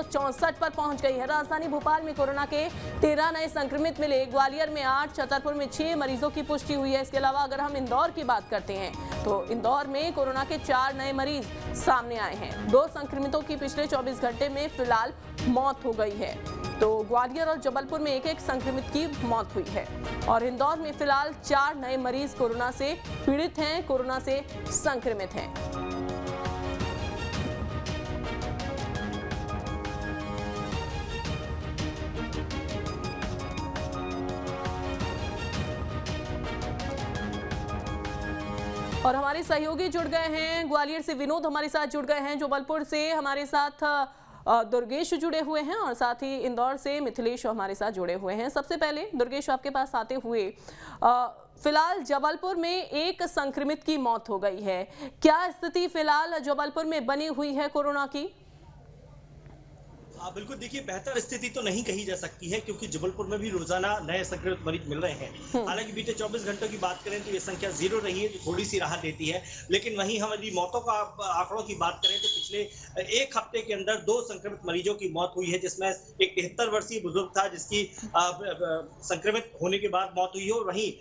164 पर पहुंच गई है। राजधानी भोपाल में कोरोना के 13 नए संक्रमित मिले, ग्वालियर में 8, छतरपुर में 6 मरीजों की पुष्टि हुई है। इसके अलावा अगर हम इंदौर की बात करते हैं तो इंदौर में कोरोना के 4 नए मरीज सामने आए हैं। 2 संक्रमितों की पिछले 24 घंटे में फिलहाल मौत हो गई है। तो ग्वालियर और जबलपुर में एक संक्रमित की मौत हुई है और इंदौर में फिलहाल 4 नए मरीज कोरोना से पीड़ित हैं, कोरोना से संक्रमित हैं। और हमारे सहयोगी जुड़ गए हैं, ग्वालियर से विनोद हमारे साथ जुड़ गए हैं, जबलपुर से हमारे साथ दुर्गेश जुड़े हुए हैं और साथ ही इंदौर से मिथिलेश हमारे साथ जुड़े हुए हैं। सबसे पहले दुर्गेश, आपके पास आते हुए फिलहाल जबलपुर में एक संक्रमित की मौत हो गई है। क्या स्थिति फिलहाल जबलपुर में बनी हुई है कोरोना की? बिल्कुल, देखिए बेहतर स्थिति तो नहीं कही जा सकती है क्योंकि जबलपुर में भी रोजाना नए संक्रमित मरीज मिल रहे हैं। हालांकि बीते 24 घंटों की बात करें तो ये संख्या 0 रही है, जो थोड़ी सी राहत देती है। लेकिन वहीं हम यदि मौतों का आंकड़ों की बात करें तो पिछले एक हफ्ते के अंदर 2 संक्रमित मरीजों की मौत हुई है, जिसमें एक 73 वर्षीय बुजुर्ग था जिसकी संक्रमित होने के बाद मौत हुई है, और वहीं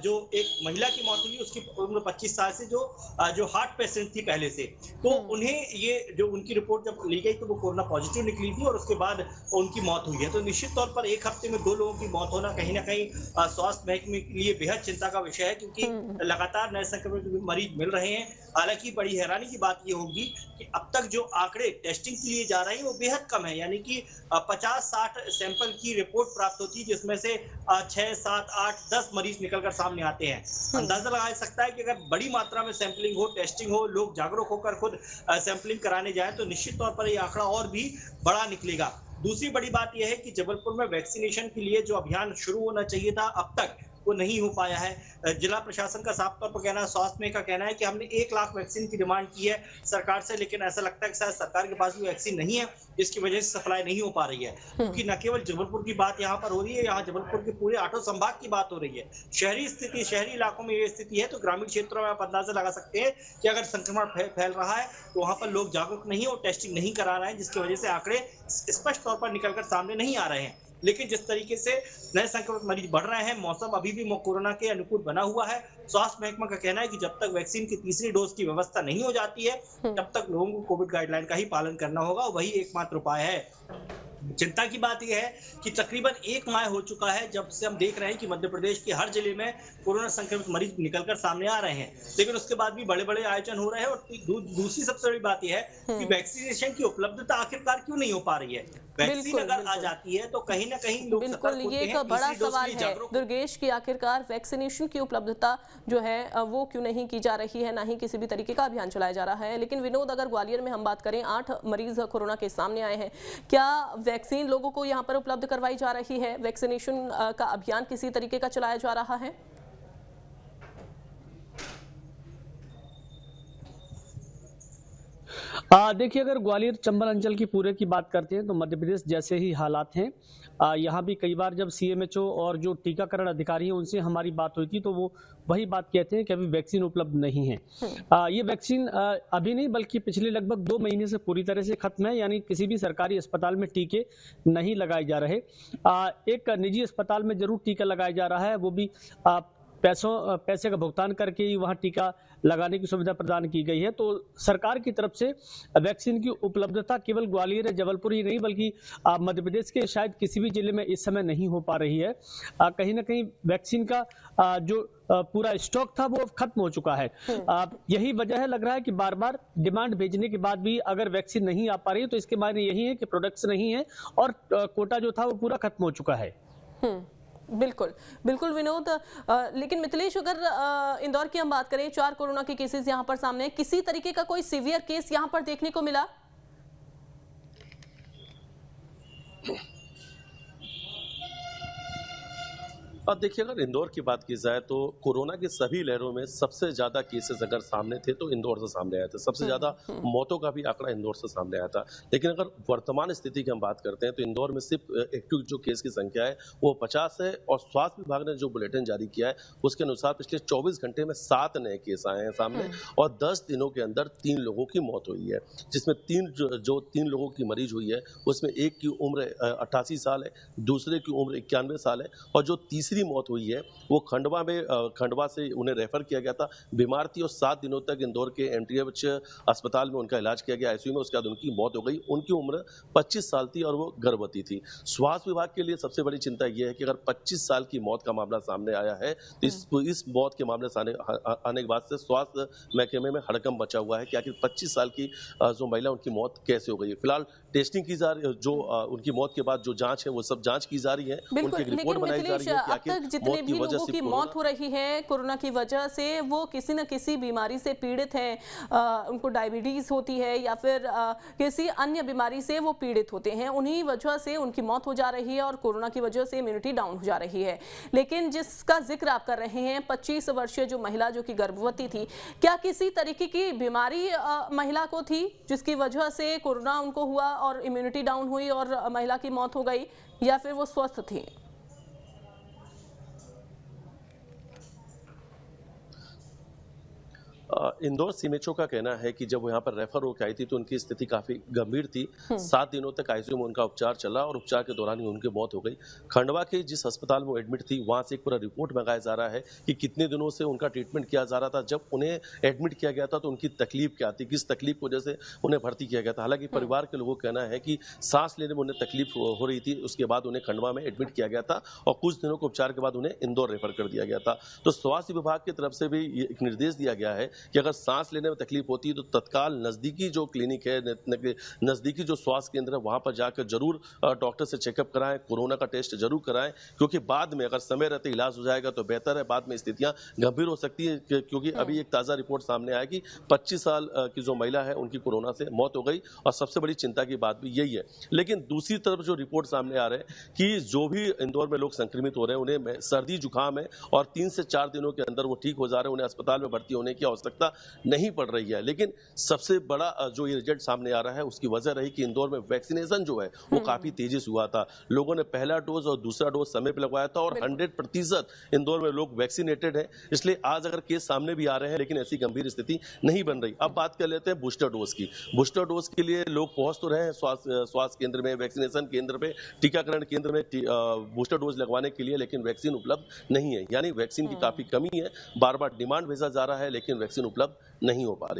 जो एक महिला की मौत हुई उसकी उम्र 25 साल से जो हार्ट पेशेंट थी पहले से, तो उन्हें ये जो उनकी रिपोर्ट जब ली गई तो वो कोरोना पॉजिटिव निकली थी और उसके बाद उनकी मौत हुई है। तो निश्चित तौर पर एक हफ्ते में 2 लोगों की मौत होना कहीं ना कहीं स्वास्थ्य महकमे के लिए बेहद चिंता का विषय है, क्योंकि लगातार नए संक्रमित मरीज मिल रहे हैं। हालांकि बड़ी हैरानी की बात ये होगी कि अब तक जो आंकड़े टेस्टिंग के लिए जा रहे हैं वो बेहद कम है, यानी कि 50-60 सैंपल की रिपोर्ट प्राप्त होती है, जिसमें से 6, 7, 8, 10 मरीज निकलकर सामने आते हैं। अंदाजा लगाया सकता है कि अगर बड़ी मात्रा में सैंपलिंग हो, टेस्टिंग हो, लोग जागरूक होकर खुद सैंपलिंग कराने जाए तो निश्चित तौर पर ये आंकड़ा और भी बड़ा निकलेगा। दूसरी बड़ी बात यह है कि जबलपुर में वैक्सीनेशन के लिए जो अभियान शुरू होना चाहिए था अब तक वो नहीं हो पाया है। जिला प्रशासन का साफ तौर पर कहना है, स्वास्थ्य में का कहना है कि हमने 1 लाख वैक्सीन की डिमांड की है सरकार से, लेकिन ऐसा लगता है कि शायद सरकार के पास भी वैक्सीन नहीं है, जिसकी वजह से सप्लाई नहीं हो पा रही है। क्योंकि न केवल जबलपुर की बात यहाँ पर हो रही है, यहाँ जबलपुर के पूरे 8 संभाग की बात हो रही है। शहरी इलाकों में ये स्थिति है, तो ग्रामीण क्षेत्रों में आप अंदाजा लगा सकते हैं कि अगर संक्रमण फैल रहा है तो वहाँ पर लोग जागरूक नहीं और टेस्टिंग नहीं करा रहे हैं, जिसकी वजह से आंकड़े स्पष्ट तौर पर निकलकर सामने नहीं आ रहे हैं। लेकिन जिस तरीके से नए संक्रमित मरीज बढ़ रहे हैं, मौसम अभी भी कोरोना के अनुकूल बना हुआ है। स्वास्थ्य महकमा का कहना है कि जब तक वैक्सीन की तीसरी डोज की व्यवस्था नहीं हो जाती है तब तक लोगों को कोविड गाइडलाइन का ही पालन करना होगा, वही एकमात्र उपाय है। चिंता की बात यह है कि तकरीबन 1 माह हो चुका है जब से हम देख रहे हैं कि मध्य प्रदेश के हर जिले में कोरोना संक्रमित मरीज निकलकर सामने आ रहे हैं, लेकिन उसके बाद भी बड़े बड़े आयोजन हो रहे हैं। और दूसरी सबसे बड़ी बात यह है कि वैक्सीनेशन की उपलब्धता आखिरकार क्यों नहीं हो पा रही है। वैक्सीन अगर आ जाती है तो कहीं ना कहीं लोग बिल्कुल, ये एक बड़ा सवाल है दुर्गेश की आखिरकार वैक्सीनेशन की उपलब्धता जो है वो क्यों नहीं की जा रही है, ना ही किसी भी तरीके का अभियान चलाया जा रहा है। लेकिन विनोद, अगर ग्वालियर में हम बात करें 8 मरीज कोरोना के सामने आए हैं, क्या वैक्सीन लोगों को यहाँ पर उपलब्ध करवाई जा रही है? वैक्सीनेशन का अभियान किसी तरीके का चलाया जा रहा है? देखिए, अगर ग्वालियर चंबल अंचल की पूरे की बात करते हैं तो मध्य प्रदेश जैसे ही हालात हैं। यहाँ भी कई बार जब CMHO और जो टीकाकरण अधिकारी हैं उनसे हमारी बात हुई थी तो वो वही बात कहते हैं कि अभी वैक्सीन उपलब्ध नहीं है। ये वैक्सीन अभी नहीं बल्कि पिछले लगभग 2 महीने से पूरी तरह से खत्म है, यानी किसी भी सरकारी अस्पताल में टीके नहीं लगाए जा रहे। एक निजी अस्पताल में जरूर टीका लगाया जा रहा है, वो भी पैसे का भुगतान करके ही वहाँ टीका लगाने की सुविधा प्रदान की गई है। तो सरकार की तरफ से वैक्सीन की उपलब्धता केवल ग्वालियर जबलपुर ही नहीं बल्कि मध्य प्रदेश के शायद किसी भी जिले में इस समय नहीं हो पा रही है। कहीं ना कहीं वैक्सीन का जो पूरा स्टॉक था वो खत्म हो चुका है। यही वजह है, लग रहा है कि बार बार डिमांड भेजने के बाद भी अगर वैक्सीन नहीं आ पा रही है तो इसके मायने यही है कि प्रोडक्ट्स नहीं है और कोटा जो था वो पूरा खत्म हो चुका है। बिल्कुल बिल्कुल विनोद, लेकिन मिथिलेश, अगर इंदौर की हम बात करें, 4 कोरोना के केसेस यहां पर सामने हैं, किसी तरीके का कोई सीवियर केस यहां पर देखने को मिला? अब देखिए, अगर इंदौर की बात की जाए तो कोरोना की सभी लहरों में सबसे ज़्यादा केसेस अगर सामने थे तो इंदौर से सामने आया था। सबसे ज़्यादा मौतों का भी आंकड़ा इंदौर से सामने आया था। लेकिन अगर वर्तमान स्थिति की हम बात करते हैं तो इंदौर में सिर्फ एक्टिव जो केस की संख्या है वो 50 है, और स्वास्थ्य विभाग ने जो बुलेटिन जारी किया है उसके अनुसार पिछले 24 घंटे में 7 नए केस आए हैं सामने, और 10 दिनों के अंदर 3 लोगों की मौत हुई है, जिसमें 3 लोगों की मरीज हुई है उसमें एक की उम्र 88 साल है, दूसरे की उम्र 91 साल है, और जो तीसरी मौत हुई है वो खंडवा से उन्हें रेफर किया गया था। बीमार थी और 7 दिनों तक इंदौर के एमटीएच अस्पताल में उनका इलाज किया गया आईसीयू में, उसके बाद उनकी मौत हो गई। उनकी उम्र 25 साल थी और वो गर्भवती थी। स्वास्थ्य विभाग के लिए सबसे बड़ी चिंता यह है कि अगर 25 साल की मौत का मामला सामने आया है तो इस मौत के मामले से आने के बाद से स्वास्थ्य महकमे में हड़कंप मचा हुआ है कि आखिर 25 साल की जो महिला उनकी मौत कैसे हो गई है। फिलहाल टेस्टिंग की जा रही है, जो उनकी मौत के बाद जो जांच है वो सब जांच की जा रही है, उनकी एक रिपोर्ट बनाई जा रही है कि अब तक जितने भी लोगों की मौत हो रही है कोरोना की वजह से वो किसी न किसी बीमारी से पीड़ित हैं, उनको डायबिटीज होती है या फिर किसी अन्य बीमारी से वो पीड़ित होते हैं, उन्हीं वजह से उनकी मौत हो जा रही है और कोरोना की वजह से इम्यूनिटी डाउन हो जा रही है। लेकिन जिसका जिक्र आप कर रहे हैं 25 वर्षीय जो महिला जो कि गर्भवती थी, क्या किसी तरीके की बीमारी महिला को थी जिसकी वजह से कोरोना उनको हुआ और इम्यूनिटी डाउन हुई और महिला की मौत हो गई, या फिर वो स्वस्थ थी? इंदौर सीएमएचओ का कहना है कि जब वो यहाँ पर रेफर होकर आई थी तो उनकी स्थिति काफी गंभीर थी। 7 दिनों तक आईसीयू में उनका उपचार चला और उपचार के दौरान ही उनकी मौत हो गई। खंडवा के जिस अस्पताल में वो एडमिट थी वहां से एक पूरा रिपोर्ट मंगाया जा रहा है कि कितने दिनों से उनका ट्रीटमेंट किया जा रहा था, जब उन्हें एडमिट किया गया था तो उनकी तकलीफ क्या थी, किस तकलीफ की वजह से उन्हें भर्ती किया गया था। हालांकि परिवार के लोगों का कहना है कि सांस लेने में उन्हें तकलीफ हो रही थी, उसके बाद उन्हें खंडवा में एडमिट किया गया था और कुछ दिनों के उपचार के बाद उन्हें इंदौर रेफर कर दिया गया था। तो स्वास्थ्य विभाग की तरफ से भी एक निर्देश दिया गया है कि अगर सांस लेने में तकलीफ होती है तो तत्काल नजदीकी जो क्लिनिक है, नजदीकी जो स्वास्थ्य केंद्र है वहां पर जाकर जरूर डॉक्टर से चेकअप कराएं, कोरोना का टेस्ट जरूर कराएं, क्योंकि बाद में अगर समय रहते इलाज हो जाएगा तो बेहतर है। बाद में स्थितियां गंभीर हो सकती है, क्योंकि अभी एक ताजा रिपोर्ट सामने आया कि 25 साल की जो महिला है उनकी कोरोना से मौत हो गई, और सबसे बड़ी चिंता की बात भी यही है। लेकिन दूसरी तरफ जो रिपोर्ट सामने आ रहे हैं कि जो भी इंदौर में लोग संक्रमित हो रहे हैं उन्हें सर्दी जुकाम है और 3 से 4 दिनों के अंदर वो ठीक हो जा रहे हैं, उन्हें अस्पताल में भर्ती होने की आवश्यकता नहीं पड़ रही है। लेकिन सबसे बड़ा जो ये रिजल्ट सामने आ रहा है उसकी वजह रही कि इंदौर में वैक्सीनेशन जो है वो काफी तेजी से हुआ था। लोगों ने पहला डोज और दूसरा डोज समय पर लगवाया था और 100% इंदौर में लोग वैक्सीनेटेड हैं। इसलिए आज अगर केस सामने भी आ रहे हैं लेकिन ऐसी गंभीर स्थिति नहीं बन रही। अब बात कर लेते हैं बूस्टर डोज की। बूस्टर डोज के लिए लोग पहुंच तो रहे हैं स्वास्थ्य केंद्र में, वैक्सीनेशन केंद्र पे, टीकाकरण केंद्र में बूस्टर डोज लगवाने के लिए, लेकिन वैक्सीन उपलब्ध नहीं है। यानी वैक्सीन की काफी कमी है। बार बार डिमांड भेजा जा रहा है लेकिन वैक्सीन उपलब्ध नहीं हो पा रही।